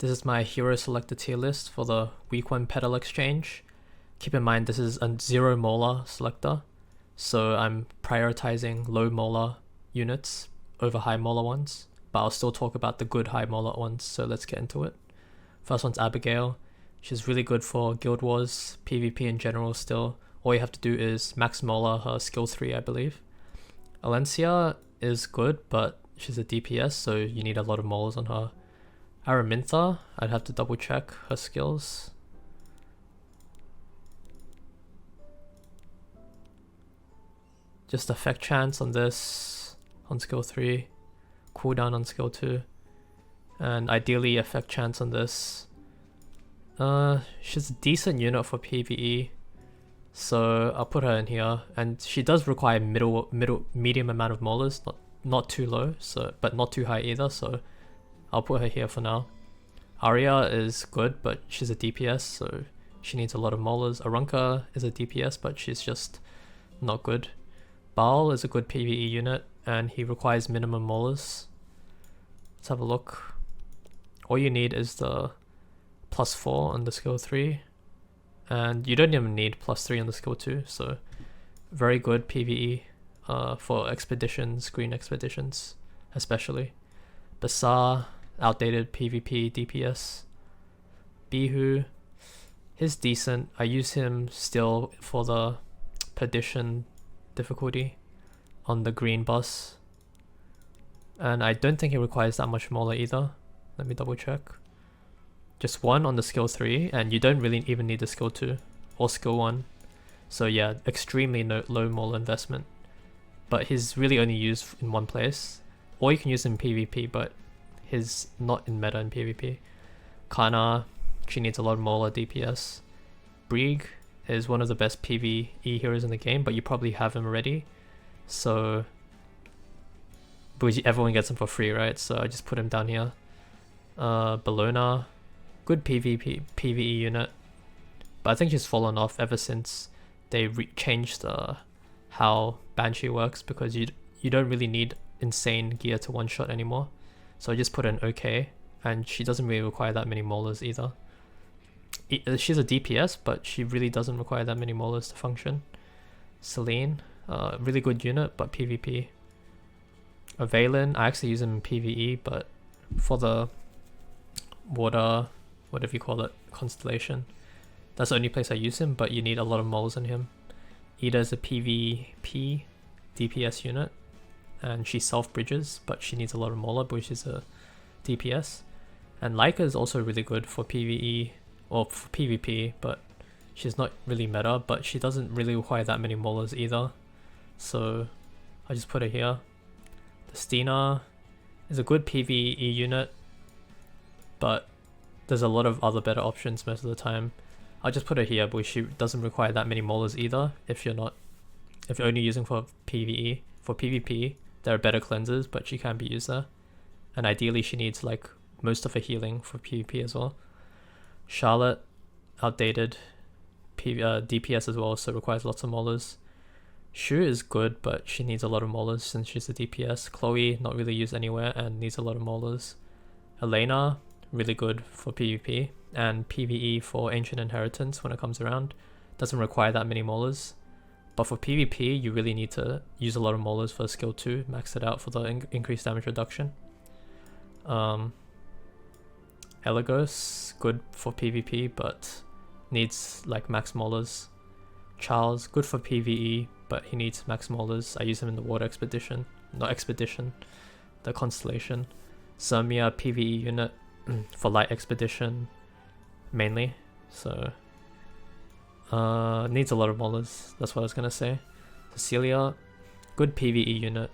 This is my hero selector tier list for the week 1 Petal exchange. Keep in mind this is a 0 Mola selector, so I'm prioritizing low Mola units over high Mola ones, but I'll still talk about the good high Mola ones, so let's get into it. First one's Abigail. She's really good for Guild Wars, PvP in general still. All you have to do is max Mola her skill 3, I believe. Alencia is good, but she's a DPS, so you need a lot of molas on her. Araminta, I'd have to double check her skills. Just effect chance on this, on skill 3, cooldown on skill 2, and ideally effect chance on this. She's a decent unit for PvE, so I'll put her in here, and she does require medium amount of molars, not too low, so but not too high either, so I'll put her here for now. Arya is good, but she's a DPS, so she needs a lot of molars. Arunka is a DPS, but she's just not good. Baal is a good PvE unit, and he requires minimum molars. Let's have a look. All you need is the +4 on the skill 3, and you don't even need +3 on the skill 2, so very good PvE for expeditions, green expeditions especially. Basar, outdated PvP DPS. Bihu, he's decent. I use him still for the perdition difficulty on the green bus, and I don't think he requires that much molar either. Let me double check. Just 1 on the skill 3, and you don't really even need the skill 2 or skill 1, so yeah, extremely low molar investment, but he's really only used in one place, or you can use him in PvP, but he's not in meta in PvP. Kana, she needs a lot of molar DPS. Brig is one of the best PvE heroes in the game, but you probably have him already, so because everyone gets him for free, right? So I just put him down here. Bellona, good PvE unit, but I think she's fallen off ever since they changed how Banshee works, because you don't really need insane gear to one-shot anymore. So I just put in OK, and she doesn't really require that many molars either. She's a DPS, but she really doesn't require that many molars to function. Celine, really good unit, but PvP. Valen, I actually use him in PvE, but for the water, whatever you call it, constellation, that's the only place I use him, but you need a lot of moles on him. Ida is a PvP DPS unit, and she self-bridges, but she needs a lot of molar, but she's a DPS. And Leica is also really good for PvE, or for PvP, but she's not really meta, but she doesn't really require that many molars either, so I just put her here. Destina is a good PvE unit, but there's a lot of other better options most of the time. I'll just put her here, but she doesn't require that many molars either if you're only using for PvE. For PvP, there are better cleansers, but she can't be used there. And ideally she needs like most of her healing for PvP as well. Charlotte, outdated DPS as well, so requires lots of molars. Shu is good, but she needs a lot of molars since she's a DPS. Chloe, not really used anywhere and needs a lot of molars. Elena, really good for PvP, and PvE for Ancient Inheritance when it comes around. Doesn't require that many molars. But for PvP, you really need to use a lot of molars for skill 2, max it out for the increased damage reduction. Elagos, good for PvP, but needs like max molars. Charles, good for PvE, but he needs max molars. I use him in the water expedition, the constellation. Zermia, PvE unit for light expedition mainly, so needs a lot of molars, that's what I was gonna say. Cecilia, good PvE unit,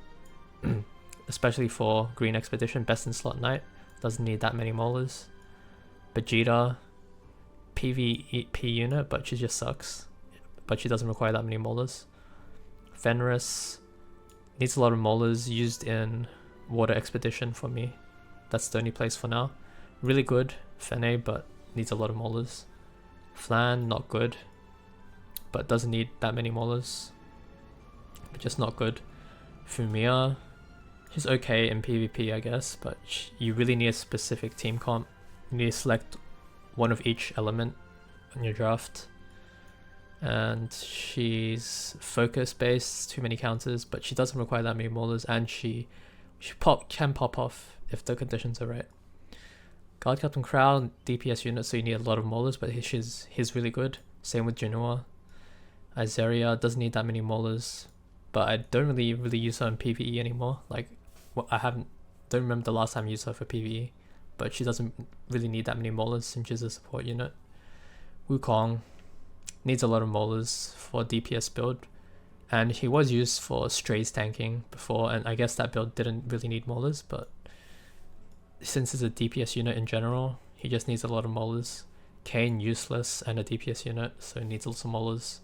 especially for green expedition, best in slot knight, doesn't need that many molars. Vegeta, PvP unit, but she just sucks, but she doesn't require that many molars. Fenris needs a lot of molars, used in water expedition for me, that's the only place for now. Really good Fene, but needs a lot of molars. Flan, not good, but doesn't need that many molars, but just not good. Fumiya, she's okay in PvP I guess, but you really need a specific team comp You need to select one of each element in your draft. And she's focus based, too many counters, but she doesn't require that many Molas, and she can pop off if the conditions are right. Guard Captain Crown, DPS unit, so you need a lot of Molas, but he's really good. Same with Genoa. Izeria doesn't need that many Molas, but I don't really use her in PvE anymore. Like, don't remember the last time I used her for PvE, but she doesn't really need that many Molas since she's a support unit. Wukong needs a lot of Molas for DPS build, and he was used for strays tanking before, and I guess that build didn't really need Molas, but since it's a DPS unit in general, he just needs a lot of Molas. Kane, useless and a DPS unit, so he needs lots of Molas.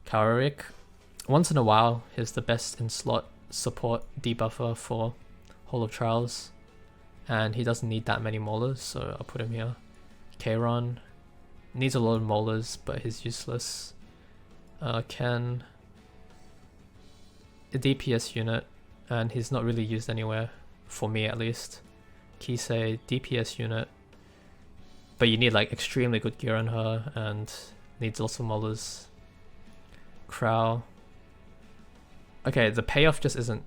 Kaorik, once in a while, he's the best in slot support debuffer for Hall of Trials, and he doesn't need that many Molas, so I'll put him here. Kayron needs a lot of Molas, but he's useless. Ken, a DPS unit, and he's not really used anywhere, for me at least. Kisei, DPS unit, but you need like extremely good gear on her, and needs lots of Molas. Crow. Okay, the payoff just isn't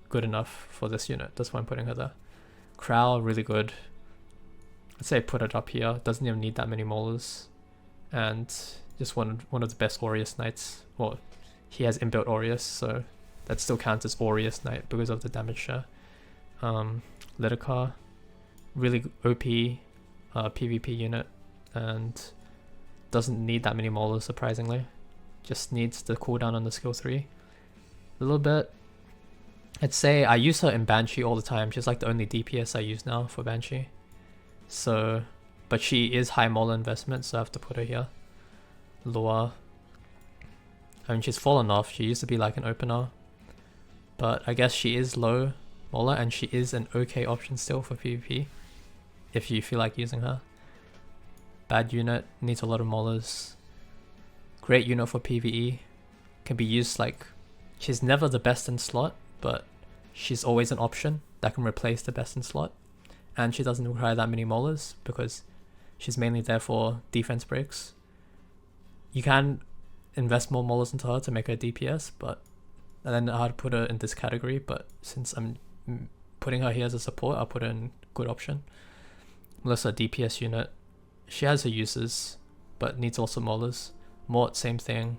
good enough for this unit, that's why I'm putting her there. Crow, really good. I'd say put it up here, doesn't even need that many Molas, and just one of the best Aureus Knights. Well, he has inbuilt Aureus, so that still counts as Aureus Knight because of the damage share. Lidakar, really OP PvP unit, and doesn't need that many Molas surprisingly. Just needs the cooldown on the skill 3 a little bit. I'd say I use her in Banshee all the time. She's like the only DPS I use now for Banshee. So, but she is high Mola investment, so I have to put her here. Lua, I mean, she's fallen off. She used to be like an opener, but I guess she is low Mola, and she is an okay option still for PvP if you feel like using her. Bad unit, needs a lot of Molas. Great unit for PvE, can be used like, she's never the best in slot, but she's always an option that can replace the best in slot, and she doesn't require that many Molas because she's mainly there for defense breaks. You can invest more Molas into her to make her DPS, but and then I'd put her in this category, but since I'm putting her here as a support, I'll put her in good option. Melissa, DPS unit, she has her uses, but needs also Molas. Mort, same thing,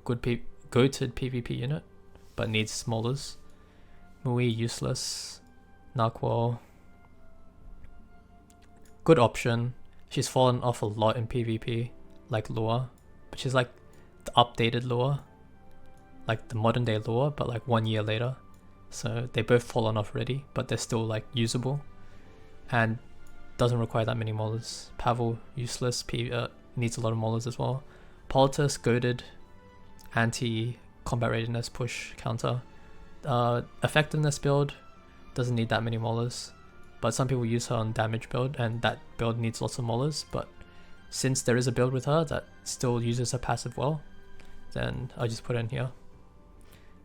goated PvP unit, but needs Molas. Mui, useless. Nakwal, good option. She's fallen off a lot in PvP, like Lua, but she's like the updated Lua, like the modern day Lua, but like 1 year later. So they both fallen off already, but they're still like usable, and doesn't require that many Molas. Pavel, useless, needs a lot of Molas as well. Politis, goated, anti-combat readiness push counter. Effectiveness build, doesn't need that many Molas, but some people use her on damage build, and that build needs lots of Molas, but since there is a build with her that still uses her passive well, then I'll just put it in here.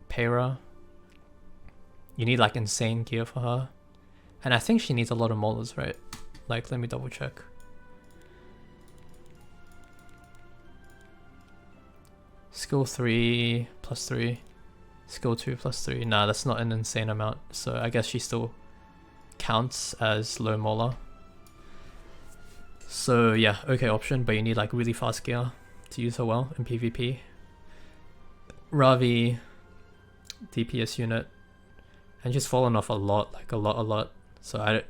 Pera, you need like insane gear for her, and I think she needs a lot of Molas, right? Like, let me double check. Skill 3 plus 3, skill 2 plus 3. Nah, that's not an insane amount, so I guess she still counts as low Mola. So yeah, okay option, but you need like really fast gear to use her well in PvP. Ravi, DPS unit, and she's fallen off a lot, like a lot, so I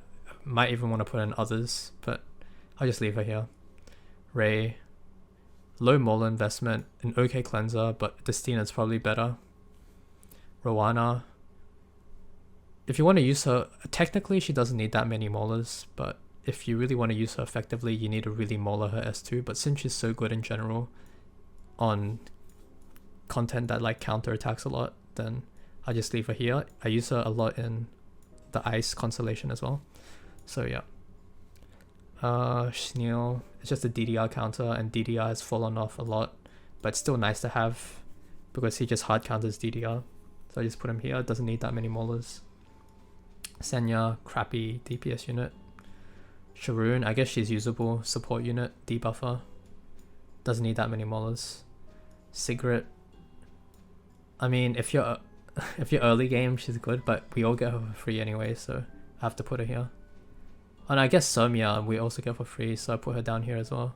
might even want to put in others, but I'll just leave her here. Ray, low Mola investment, an okay cleanser, but Destina is probably better. Rowana, if you want to use her, technically she doesn't need that many Molas, but if you really want to use her effectively, you need to really Mola her S2, but since she's so good in general on content that like counter attacks a lot, then I'll just leave her here. I use her a lot in the Ice constellation as well, so yeah. Schneel, it's just a DDR counter, and DDR has fallen off a lot, but it's still nice to have because he just hard counters DDR, so I just put him here. Doesn't need that many Molas. Senya, crappy DPS unit. Sharoon, I guess she's usable. Support unit, debuffer. Doesn't need that many molars. Sigrid. I mean, if you're early game, she's good, but we all get her for free anyway, so I have to put her here. And I guess Somia we also get for free, so I put her down here as well.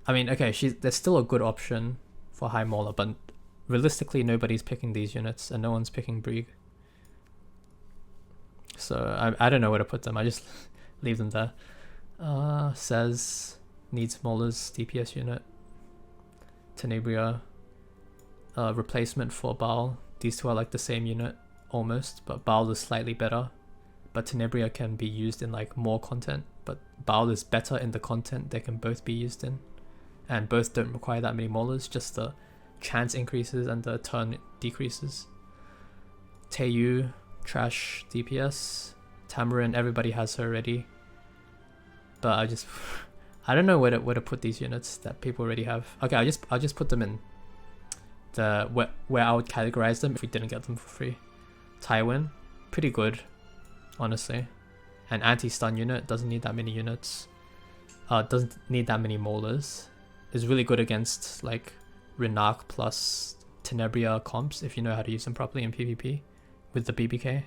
I mean, okay, there's still a good option for high Mola, but realistically nobody's picking these units and no one's picking Brig. So I don't know where to put them, I just leave them there. Says needs Mola's DPS unit. Tenebria, replacement for Baal. These two are like the same unit almost, but Baal is slightly better. But Tenebria can be used in like more content, but Baal is better in the content they can both be used in. And both don't require that many molars, just the chance increases and the turn decreases. Teiyu, trash DPS. Tamarin, everybody has her already. But I don't know where to put these units that people already have. Okay, I'll just put them in the where I would categorize them if we didn't get them for free. Tywin, pretty good, honestly. An anti-stun unit, doesn't need that many units. Doesn't need that many molars. Is really good against like Renak plus Tenebria comps if you know how to use them properly in PvP with the BBK.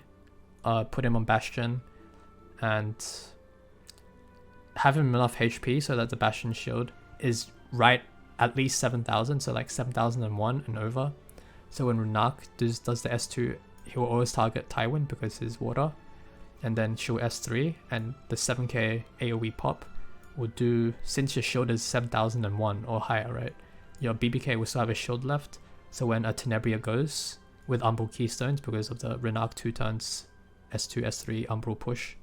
Put him on Bastion and have him enough HP so that the Bastion shield is right at least 7,000, so like 7,001 and over. So when Renak does the S2, he will always target Tywin because his water, and then she'll S3, and the 7k AoE pop will do, since your shield is 7,001 or higher, right? Your BBK will still have a shield left, so when a Tenebria goes with Umbral Keystones because of the Renak 2 turns S2, S3, Umbral push,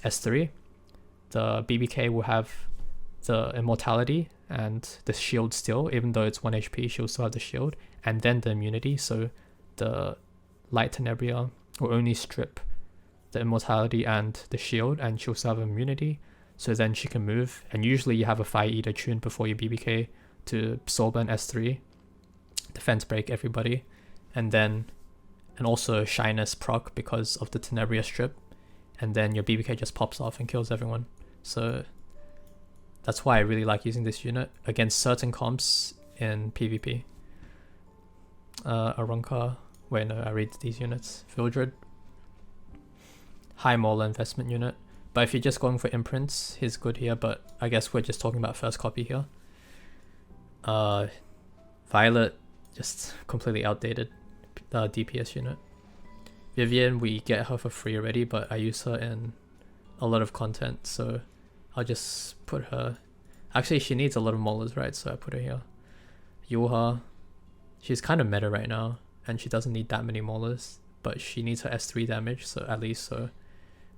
S3, the BBK will have the immortality and the shield still, even though it's 1 HP, she'll still have the shield, and then the immunity, so the light Tenebria will only strip the immortality and the shield, and she'll still have immunity, so then she can move, and usually you have a Fire Eater tuned before your BBK to Sorba and S3, defense break everybody, and also Shyness proc because of the Tenebria strip, and then your BBK just pops off and kills everyone. So that's why I really like using this unit against certain comps in PvP. Arunka, wait no, I read these units. Vildred, high Mola investment unit, but if you're just going for imprints, he's good here, but I guess we're just talking about first copy here. Violet, just completely outdated DPS unit. Vivian, we get her for free already, but I use her in a lot of content, so I'll just put her. Actually, she needs a lot of molars, right? So I put her here. Yuha, she's kind of meta right now, and she doesn't need that many molars, but she needs her S3 damage, so at least, so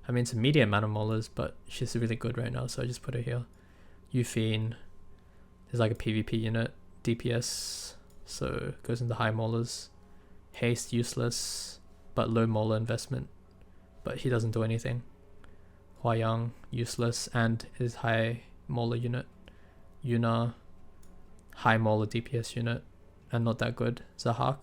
I mean, it's a medium amount of molars, but she's really good right now, so I just put her here. Euphine is like a PvP unit, DPS, so goes into high molars. Haste, useless, but low molar investment, but he doesn't do anything. Huayang, useless, and is high molar unit. Yuna, high molar DPS unit, and not that good. Zahak,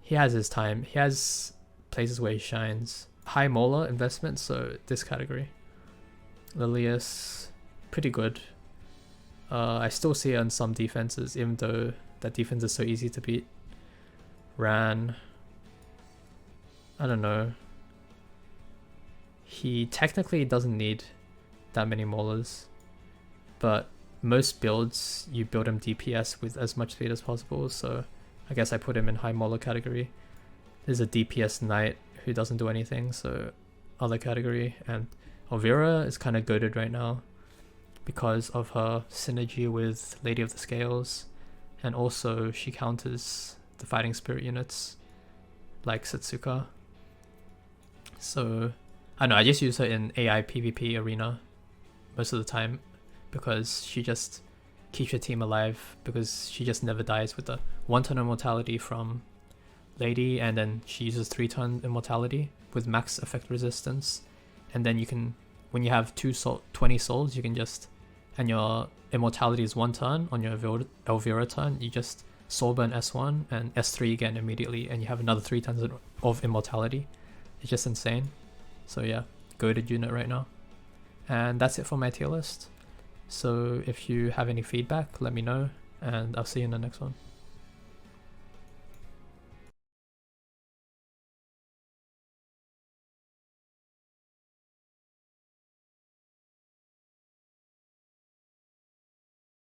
he has his time, he has places where he shines. High molar investment, so this category. Lilius, pretty good. I still see it on some defenses, even though that defense is so easy to beat. Ran, I don't know. He technically doesn't need that many molars, but most builds you build him DPS with as much speed as possible, so I guess I put him in high molar category. There's a DPS knight who doesn't do anything, so other category. And Elvira is kind of goated right now because of her synergy with Lady of the Scales, and also she counters the fighting spirit units like Setsuka. So I don't know, I just use her in AI PvP arena most of the time because she just keeps your team alive, because she just never dies with the 1 turn immortality from Lady, and then she uses 3 turn immortality with max effect resistance, and then you can, when you have 20 souls, you can just, and your immortality is 1 turn, on your Elvira turn you just soul burn S1 and S3 again immediately, and you have another 3 turns of immortality. It's just insane. So yeah, goated unit right now. And that's it for my tier list. So if you have any feedback, let me know, and I'll see you in the next one.